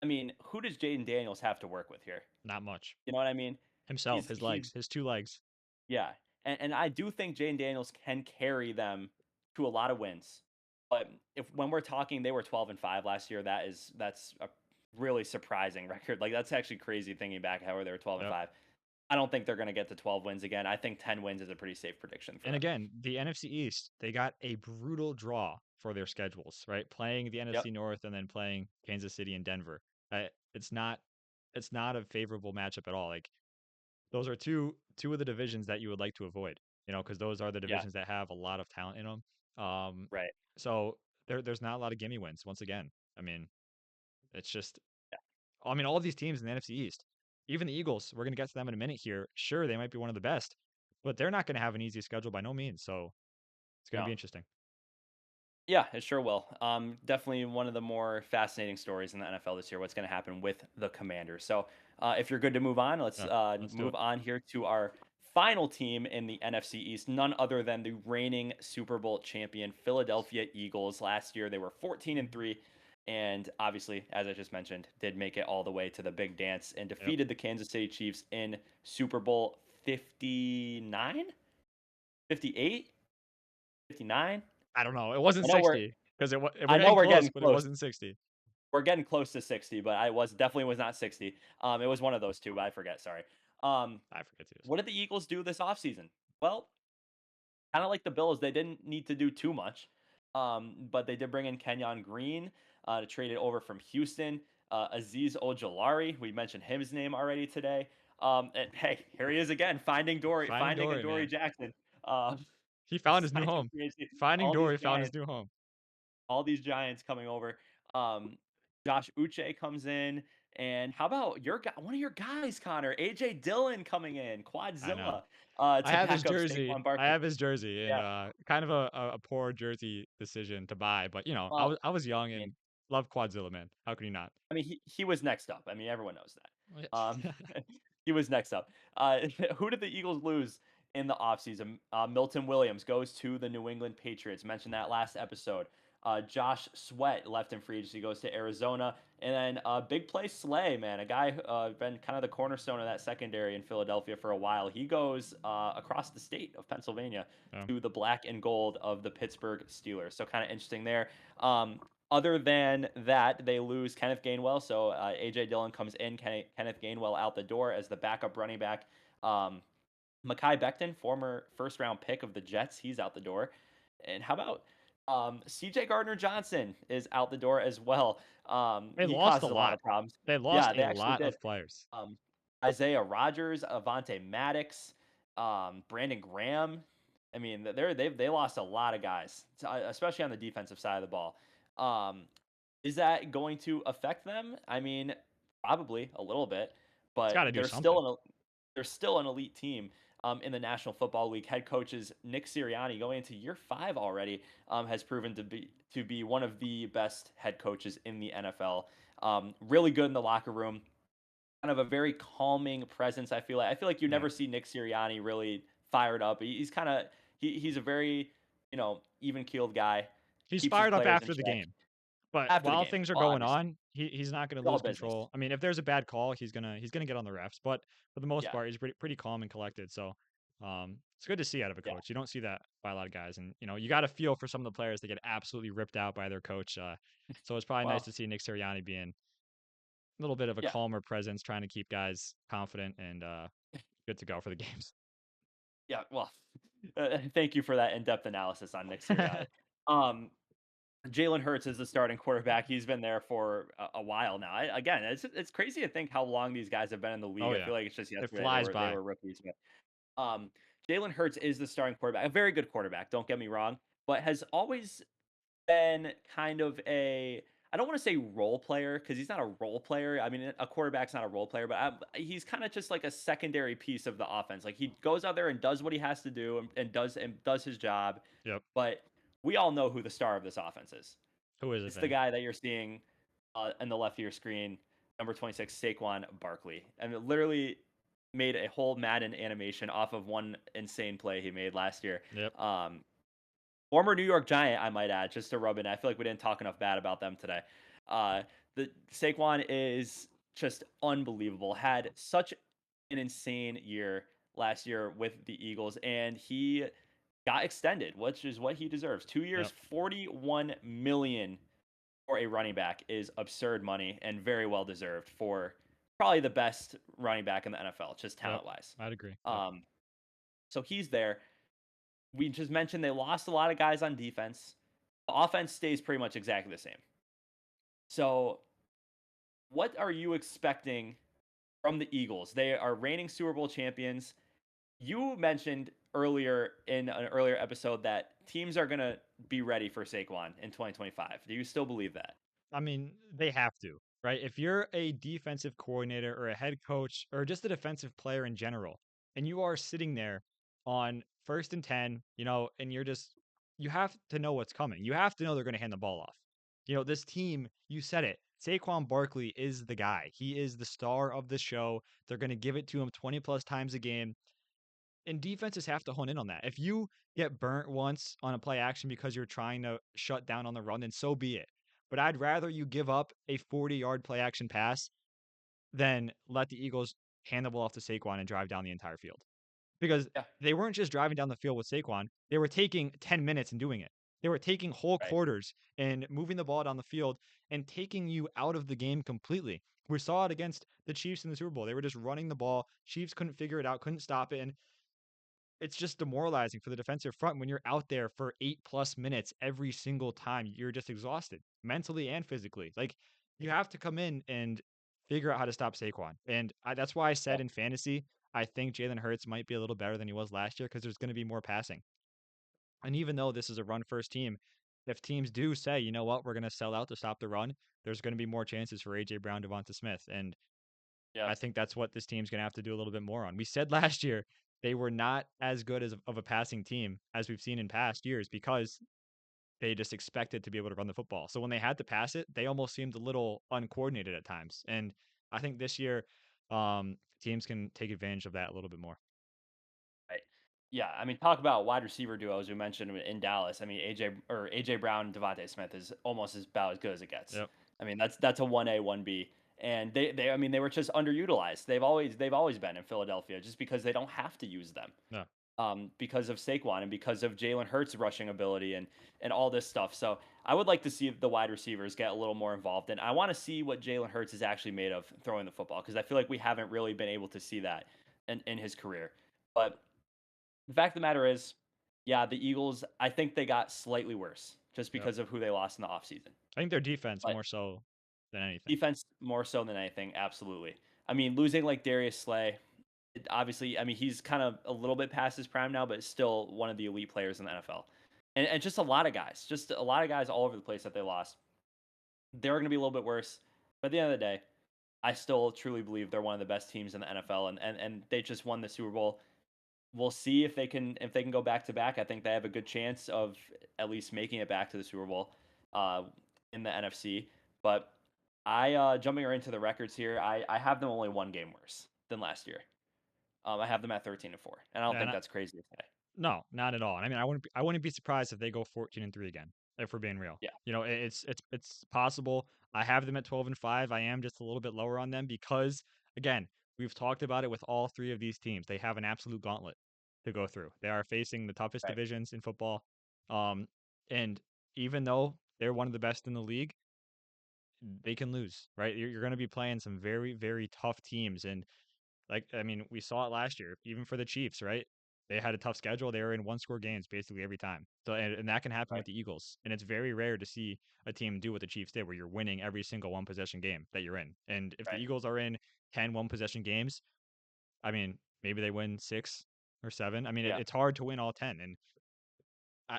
I mean, who does Jaden Daniels have to work with here? Not much. You know what I mean? Himself, his He's legs, his two legs. yeah, and I do think Jaden Daniels can carry them to a lot of wins. But if when we're talking, they were 12-5 last year. That's a really surprising record. Like that's actually crazy thinking back how they were 12 and Yep. 5. I don't think they're going to get to 12 wins again. I think 10 wins is a pretty safe prediction for And them. again, the NFC East, they got a brutal draw for their schedules, right? Playing the Yep. NFC North and then playing Kansas City and Denver. Uh, it's not it's not a favorable matchup at all. Like those are two of the divisions that you would like to avoid, because those are the Yeah. divisions that have a lot of talent in them. Right. So there's not a lot of gimme wins once again. I mean, it's just Yeah. I mean all of these teams in the NFC East, even the Eagles, we're gonna get to them in a minute here. Sure, they might be one of the best, but they're not gonna have an easy schedule by no means. So it's gonna No. be interesting. Yeah, it sure will. Definitely one of the more fascinating stories in the NFL this year. What's going to happen with the Commanders? So, if you're good to move on, let's Yeah, let's do move it. on here to our final team in the NFC East. None other than the reigning Super Bowl champion Philadelphia Eagles. Last year they were 14-3, and obviously, as I just mentioned, did make it all the way to the big dance and Yep. defeated the Kansas City Chiefs in Super Bowl 59, 58, 59. I don't know. It wasn't I know we're 60 because we're I know getting we're close, getting but it close. wasn't 60. We're getting close to 60, but I was definitely was not 60. It was one of those two, but I forget. Sorry. Um, I forget to. what did the Eagles do this offseason? Well, kind of like the Bills, they didn't need to do too much, but they did bring in Kenyon Green to trade it over from Houston. Aziz Ojolari, we mentioned his name already today. And hey, here he is again, Finding finding a Dory, Dory man. Jackson. He found his new Signed from home. free agency. Finding All these Dory found his giants new home. coming over. Um, Josh Uche comes in, and how about your guy, one of your guys, Connor, AJ Dillon coming in, I know. Quadzilla, I to have his back up jersey. Saquon I Barkley. have his jersey, and Yeah, kind of a poor jersey decision to buy. But I well, was young I mean, and loved Quadzilla, man. How could you not? he was next up. I mean, everyone knows that. Yeah. He was next up. Who did the Eagles lose in the offseason? Milton Williams goes to the New England Patriots. Mentioned that last episode. Josh Sweat left in free agency, goes to Arizona. And then big play Slay, man, a guy who been kind of the cornerstone of that secondary in Philadelphia for a while. He goes across the state of Pennsylvania Yeah. to the black and gold of the Pittsburgh Steelers. So kind of interesting there. Other than that, they lose Kenneth Gainwell. So AJ Dillon comes in, Kenneth Gainwell out the door as the backup running back. Um, Mekhi Becton, former first round pick of the Jets, he's out the door. And how about CJ Gardner Johnson is out the door as well. They He lost a causes a lot lot. of problems. They lost Yeah, they a actually lot did. of players. Um, Isaiah Rogers, Avante Maddox, Brandon Graham. I mean, they lost a lot of guys, especially on the defensive side of the ball. Um, is that going to affect them? I mean, probably a little bit, It's but got to do something. they're still an elite team in the National Football League. Head coaches Nick Sirianni, going into year 5 already, has proven to be one of the best head coaches in the NFL. Really good in the locker room, kind of a very calming presence. I feel like you Yeah. never see Nick Sirianni really fired up. He's kind of he's a very even keeled guy. He's Keeps his fired up players in after the check game. But after the while game. things are Well, going obviously, on, he's not gonna it's all lose business. control. I mean, if there's a bad call, he's gonna get on the refs, but for the most Yeah, part, he's pretty calm and collected. So, it's good to see out of a yeah. coach. You don't see that by a lot of guys, and you got to feel for some of the players that get absolutely ripped out by their coach. So it's probably nice Well, to see Nick Sirianni being a little bit of a yeah, calmer presence, trying to keep guys confident and good to go for the games. yeah. Well, thank you for that in-depth analysis on Nick Sirianni. Um, Jalen Hurts is the starting quarterback. He's been there for a while now. Again, it's crazy to think how long these guys have been in the league. Oh I yeah, feel like it's just it yesterday flies they by. were rookies. Um, Jalen Hurts is the starting quarterback, a very good quarterback. Don't get me wrong, but has always been kind of a I don't want to say role player because he's not a role player. I mean, a quarterback's not a role player, but he's kind of just like a secondary piece of the offense. Like he goes out there and does what he has to do and does his job. Yep. But we all know who the star of this offense is. Who is it It's the then? guy that you're seeing in the left of your screen, number 26, Saquon Barkley. And it literally made a whole Madden animation off of one insane play he made last year. Yep. Um, Former New York Giant, I might add, just to rub in. I feel like we didn't talk enough bad about them today. The Saquon is just unbelievable. Had such an insane year last year with the Eagles, and he got extended, which is what he deserves. 2 years, Yep. 41 million for a running back is absurd money and very well deserved for probably the best running back in the NFL, just Yep. talent wise. I'd agree. Yep. Um, so he's there. We just mentioned they lost a lot of guys on defense. The offense stays pretty much exactly the same. So, what are you expecting from the Eagles? They are reigning Super Bowl champions. You mentioned earlier in an earlier episode that teams are going to be ready for Saquon in 2025. Do you still believe that? I mean, they have to, right? If you're a defensive coordinator or a head coach or just a defensive player in general, and you are sitting there on 1st and 10, and you have to know what's coming. You have to know they're going to hand the ball off. This team, you said it. Saquon Barkley is the guy. He is the star of the show. They're going to give it to him 20 plus times a game. And defenses have to hone in on that. If you get burnt once on a play action because you're trying to shut down on the run, then so be it. But I'd rather you give up a 40-yard play action pass than let the Eagles hand the ball off to Saquon and drive down the entire field. Because Yeah, they weren't just driving down the field with Saquon, they were taking 10 minutes and doing it. They were taking whole right. quarters and moving the ball down the field and taking you out of the game completely. We saw it against the Chiefs in the Super Bowl. They were just running the ball. Chiefs couldn't figure it out, couldn't stop it. And it's just demoralizing for the defensive front when you're out there for 8+ minutes every single time. You're just exhausted mentally and physically. Like you have to come in and figure out how to stop Saquon. And that's why I Yeah, said in fantasy, I think Jalen Hurts might be a little better than he was last year because there's going to be more passing. And even though this is a run first team, if teams do say, you know what, we're going to sell out to stop the run, there's going to be more chances for AJ Brown, Devonta Smith. And yeah, I think that's what this team's going to have to do a little bit more on. We said last year they were not as good as of a passing team as we've seen in past years because they just expected to be able to run the football. So when they had to pass it, they almost seemed a little uncoordinated at times. And I think this year, teams can take advantage of that a little bit more. right. Yeah, I mean, talk about wide receiver duos we mentioned in Dallas. I mean, AJ Brown and Devontae Smith is almost about as good as it gets. Yep. I mean, that's a 1A, 1B. And they I mean, they were just underutilized. They've always been in Philadelphia just because they don't have to use them. No. Because of Saquon and because of Jalen Hurts' rushing ability and all this stuff. So I would like to see the wide receivers get a little more involved, and I want to see what Jalen Hurts is actually made of throwing the football because I feel like we haven't really been able to see that in his career. But the fact of the matter is, yeah, the Eagles, I think they got slightly worse just Yep. because of who they lost in the offseason. I think their defense But more so than anything. defense more so than anything, absolutely. I mean, losing like Darius Slay, obviously, I mean, he's kind of a little bit past his prime now, but still one of the elite players in the NFL. And just a lot of guys all over the place that they lost. They're going to be a little bit worse. But at the end of the day, I still truly believe they're one of the best teams in the NFL, and they just won the Super Bowl. We'll see if they can go back to back. I think they have a good chance of at least making it back to the Super Bowl uh, in the NFC. But jumping right into the records here, I have them only one game worse than last year. I have them at 13-4, and I don't And think that's crazy to say. no, not at all. And I mean, I wouldn't be surprised if they go 14-3 again, if we're being real. Yeah, You know, it's possible. I have them at 12-5. I am just a little bit lower on them because again, we've talked about it with all three of these teams. They have an absolute gauntlet to go through. They are facing the toughest right. divisions in football. Um, and even though they're one of the best in the league, they can lose, right? You're going to be playing some very, very tough teams. And like, I mean, we saw it last year, even for the Chiefs, right? They had a tough schedule. They were in one score games basically every time. So, and that can happen Right, with the Eagles. And it's very rare to see a team do what the Chiefs did, where you're winning every single one possession game that you're in. And if the right. Eagles are in 10 one possession games, I mean, maybe they win 6 or 7. I mean, Yeah, it's hard to win all 10. And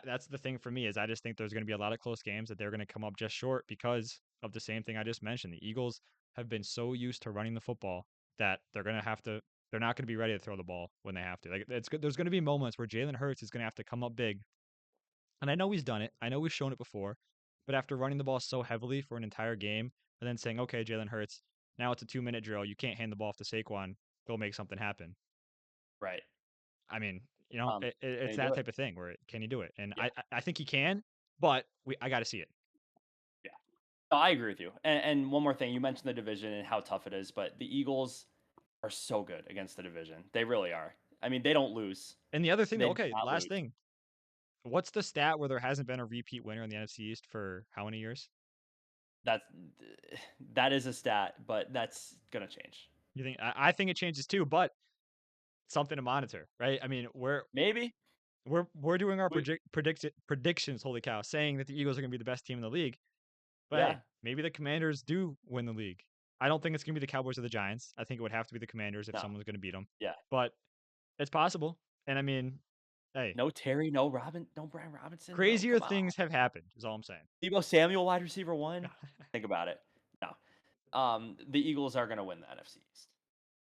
that's the thing for me is I just think there's going to be a lot of close games that they're going to come up just short because of the same thing I just mentioned. The Eagles have been so used to running the football that they're going to have to. They're not going to be ready to throw the ball when they have to. Like it's good. There's going to be moments where Jalen Hurts is going to have to come up big, and I know he's done it. I know we've shown it before, but after running the ball so heavily for an entire game and then saying, "Okay, Jalen Hurts, now it's a 2 minute drill. You can't hand the ball off to Saquon. Go make something happen." right. I mean, you know, Can it's you do that it? type of thing where can you do it? And Yeah, I think he can, but I got to see it. yeah. No, I agree with you. And one more thing, you mentioned the division and how tough it is, but the Eagles are so good against the division. They really are. I mean, they don't lose. And the other thing, They though, do okay, not last lose. thing, what's the stat where there hasn't been a repeat winner in the NFC East for how many years? That's that is a stat, but that's gonna change. You think? I think it changes too, but something to monitor, right? I mean, Maybe we're doing our we, predictions. Holy cow, saying that the Eagles are going to be the best team in the league. But yeah, hey, maybe the Commanders do win the league. I don't think it's going to be the Cowboys or the Giants. I think it would have to be the Commanders if no, someone's going to beat them. yeah, But it's possible. And I mean, hey, no Terry, no Brian Robinson, bro. crazier Come on, things have happened. Is all I'm saying. Debo Samuel, wide receiver one. Think about it. No, the Eagles are gonna win the NFC East.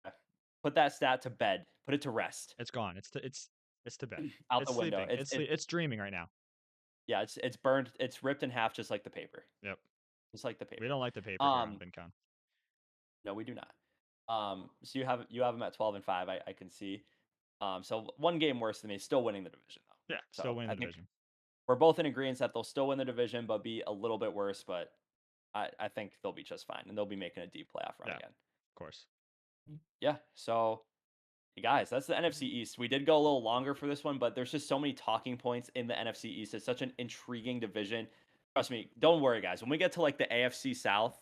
Okay. Put that stat to bed. Put it to rest. It's gone. It's to bed. Out the It's window. sleeping. It's dreaming right now. Yeah, it's burned. It's ripped in half, just like the paper. Yep. Just like the We paper. don't like the paper here on Um, VinConn. no, we do not. So you have them at 12-5. I can see. So one game worse than me, still winning the division though. Yeah, still So winning I the think division. we're both in agreement that they'll still win the division, but be a little bit worse. But I think they'll be just fine, and they'll be making a deep playoff run Yeah, again. of course. Yeah. So hey, guys, that's the NFC East. We did go a little longer for this one, but there's just so many talking points in the NFC East. It's such an intriguing division. Trust me, don't worry, guys. When we get to like the AFC South,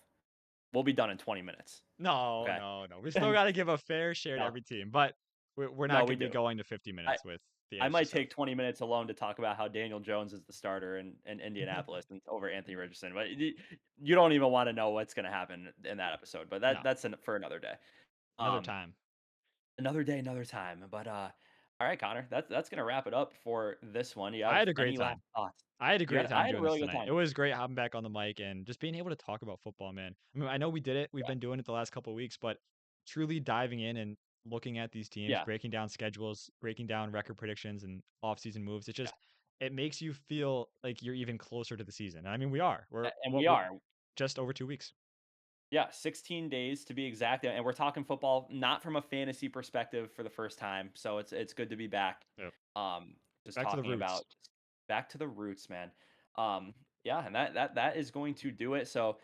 we'll be done in 20 minutes. No, Okay. no, no. We still got to give a fair share to No, every team, but we're no, not we going to be do. going to 50 I, minutes with the I AFC might South. take 20 minutes alone to talk about how Daniel Jones is the starter in Indianapolis and over Anthony Richardson, but you don't even want to know what's going to happen in that episode. But No, for another day. another Um, time. Another day, another time. But all right, Connor, that's gonna wrap it up for this one. You I have had a great any last time. thoughts? I had a great I time had a doing this really good tonight. It time. was great hopping back on the mic and just being able to talk about football, man. I mean, I know we did it. We've Yeah, been doing it the last couple of weeks, but truly diving in and looking at these teams, yeah, breaking down schedules, breaking down record predictions and offseason moves, yeah. it makes you feel like you're even closer to the season. I mean, we are. We're And what we we're are. just over 2 weeks. Yeah, 16 days to be exact, and we're talking football, not from a fantasy perspective for the first time. So it's good to be back. Yep. Um, just Back to the talking roots. about back to the roots, man. Yeah, and that is going to do it. So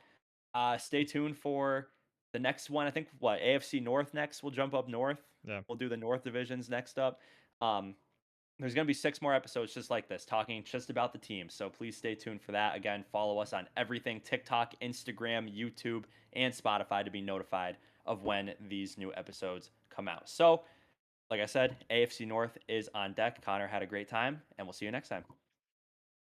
stay tuned for the next one. I think what AFC North next. We'll jump up north. Yeah. We'll do the North divisions next up. Um, there's going to be 6 more episodes just like this, talking just about the team. So please stay tuned for that. Again, follow us on everything TikTok, Instagram, YouTube, and Spotify to be notified of when these new episodes come out. So, like I said, AFC North is on deck. Connor had a great time, and we'll see you next time.